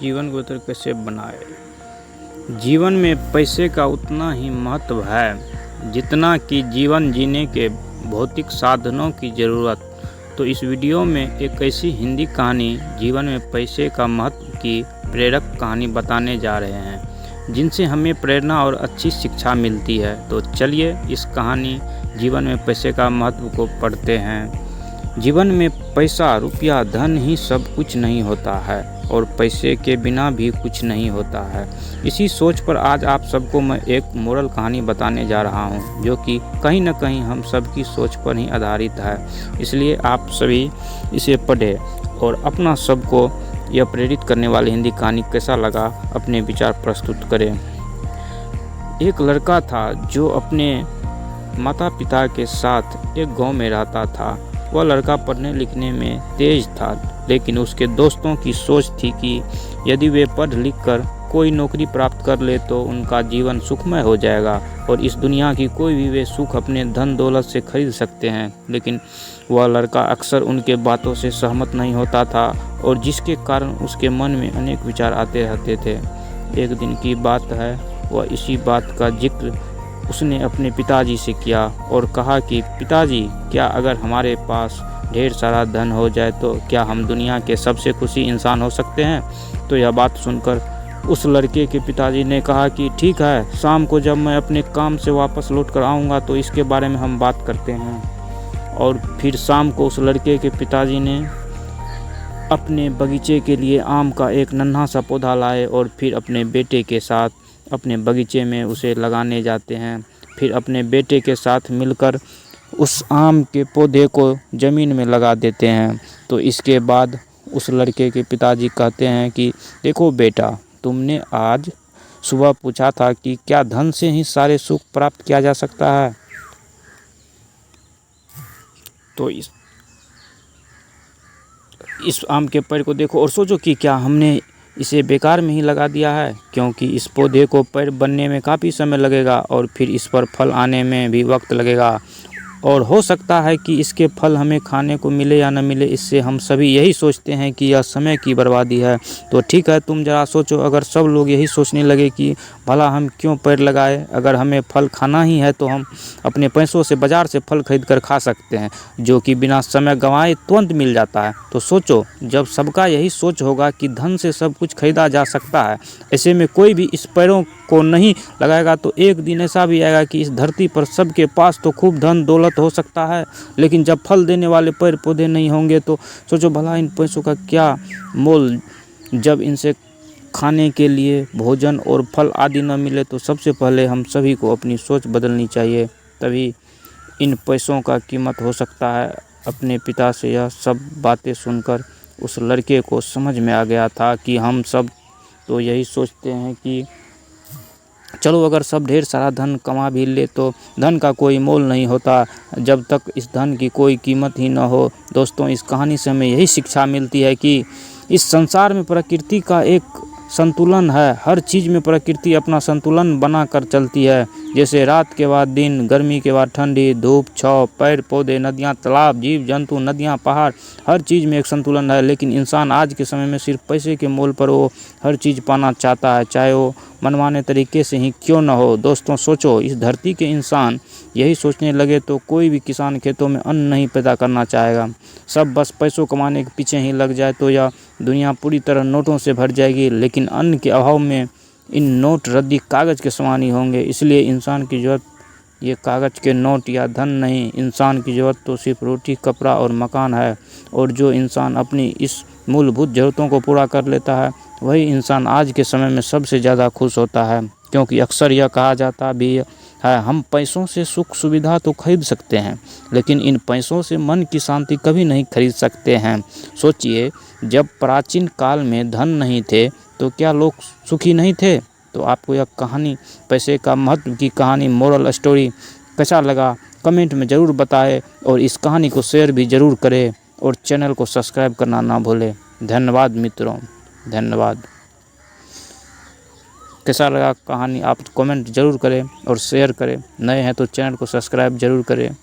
जीवन को बेहतर कैसे बनाए। जीवन में पैसे का उतना ही महत्व है जितना कि जीवन जीने के भौतिक साधनों की ज़रूरत। तो इस वीडियो में एक ऐसी हिंदी कहानी जीवन में पैसे का महत्व की प्रेरक कहानी बताने जा रहे हैं जिनसे हमें प्रेरणा और अच्छी शिक्षा मिलती है। तो चलिए इस कहानी जीवन में पैसे का महत्व को पढ़ते हैं। जीवन में पैसा, रुपया, धन ही सब कुछ नहीं होता है और पैसे के बिना भी कुछ नहीं होता है। इसी सोच पर आज आप सबको मैं एक मोरल कहानी बताने जा रहा हूं, जो कि कहीं न कहीं हम सबकी सोच पर ही आधारित है। इसलिए आप सभी इसे पढ़ें और अपना सबको यह प्रेरित करने वाली हिंदी कहानी कैसा लगा अपने विचार प्रस्तुत करें। एक लड़का था जो अपने माता पिता के साथ एक गांव में रहता था। वह लड़का पढ़ने लिखने में तेज था, लेकिन उसके दोस्तों की सोच थी कि यदि वे पढ़ लिख कर कोई नौकरी प्राप्त कर ले तो उनका जीवन सुखमय हो जाएगा और इस दुनिया की कोई भी वे सुख अपने धन दौलत से खरीद सकते हैं। लेकिन वह लड़का अक्सर उनके बातों से सहमत नहीं होता था और जिसके कारण उसके मन में अनेक विचार आते रहते थे। एक दिन की बात है, वह इसी बात का जिक्र उसने अपने पिताजी से किया और कहा कि पिताजी, क्या अगर हमारे पास ढेर सारा धन हो जाए तो क्या हम दुनिया के सबसे खुशी इंसान हो सकते हैं। तो यह बात सुनकर उस लड़के के पिताजी ने कहा कि ठीक है, शाम को जब मैं अपने काम से वापस लौट कर आऊँगा तो इसके बारे में हम बात करते हैं। और फिर शाम को उस लड़के के पिताजी ने अपने बगीचे के लिए आम का एक नन्हा सा पौधा लाए और फिर अपने बेटे के साथ अपने बगीचे में उसे लगाने जाते हैं। फिर अपने बेटे के साथ मिलकर उस आम के पौधे को ज़मीन में लगा देते हैं। तो इसके बाद उस लड़के के पिताजी कहते हैं कि देखो बेटा, तुमने आज सुबह पूछा था कि क्या धन से ही सारे सुख प्राप्त किया जा सकता है। तो इस आम के पेड़ को देखो और सोचो कि क्या हमने इसे बेकार में ही लगा दिया है, क्योंकि इस पौधे को पेड़ बनने में काफ़ी समय लगेगा और फिर इस पर फल आने में भी वक्त लगेगा और हो सकता है कि इसके फल हमें खाने को मिले या न मिले। इससे हम सभी यही सोचते हैं कि यह समय की बर्बादी है। तो ठीक है, तुम ज़रा सोचो, अगर सब लोग यही सोचने लगे कि भला हम क्यों पेड़ लगाए, अगर हमें फल खाना ही है तो हम अपने पैसों से बाज़ार से फल खरीद कर खा सकते हैं, जो कि बिना समय गंवाए तुरंत मिल जाता है। तो सोचो, जब सबका यही सोच होगा कि धन से सब कुछ खरीदा जा सकता है, ऐसे में कोई भी इस पेड़ों को नहीं लगाएगा तो एक दिन ऐसा भी आएगा कि इस धरती पर सबके पास तो खूब धन दौलत हो सकता है, लेकिन जब फल देने वाले पेड़ पौधे नहीं होंगे तो सोचो भला इन पैसों का क्या मोल। जब इनसे खाने के लिए भोजन और फल आदि न मिले तो सबसे पहले हम सभी को अपनी सोच बदलनी चाहिए, तभी इन पैसों का कीमत हो सकता है। अपने पिता से यह सब बातें सुनकर उस लड़के को समझ में आ गया था कि हम सब तो यही सोचते हैं कि चलो अगर सब ढेर सारा धन कमा भी ले तो धन का कोई मोल नहीं होता जब तक इस धन की कोई कीमत ही न हो। दोस्तों, इस कहानी से हमें यही शिक्षा मिलती है कि इस संसार में प्रकृति का एक संतुलन है। हर चीज़ में प्रकृति अपना संतुलन बना कर चलती है, जैसे रात के बाद दिन, गर्मी के बाद ठंडी, धूप छाँव, पेड़ पौधे, नदियाँ, तालाब, जीव जंतु, नदियाँ, पहाड़, हर चीज़ में एक संतुलन है। लेकिन इंसान आज के समय में सिर्फ पैसे के मोल पर वो हर चीज़ पाना चाहता है, चाहे वो मनमाने तरीके से ही क्यों न हो। दोस्तों सोचो, इस धरती के इंसान यही सोचने लगे तो कोई भी किसान खेतों में अन्न नहीं पैदा करना चाहेगा। सब बस पैसों कमाने के पीछे ही लग जाए तो यह दुनिया पूरी तरह नोटों से भर जाएगी, लेकिन अन्न के अभाव में इन नोट रद्दी कागज़ के समान ही होंगे। इसलिए इंसान की ज़रूरत ये कागज़ के नोट या धन नहीं, इंसान की ज़रूरत तो सिर्फ रोटी, कपड़ा और मकान है। और जो इंसान अपनी इस मूलभूत ज़रूरतों को पूरा कर लेता है वही इंसान आज के समय में सबसे ज़्यादा खुश होता है, क्योंकि अक्सर यह कहा जाता भी है हम पैसों से सुख सुविधा तो खरीद सकते हैं, लेकिन इन पैसों से मन की शांति कभी नहीं खरीद सकते हैं। सोचिए, जब प्राचीन काल में धन नहीं थे तो क्या लोग सुखी नहीं थे। तो आपको यह कहानी, पैसे का महत्व की कहानी, मोरल स्टोरी कैसा लगा कमेंट में ज़रूर बताएं और इस कहानी को शेयर भी ज़रूर करें और चैनल को सब्सक्राइब करना ना भूलें। धन्यवाद मित्रों, धन्यवाद। कैसा लगा कहानी आप कमेंट ज़रूर करें और शेयर करें। नए हैं तो चैनल को सब्सक्राइब ज़रूर करें।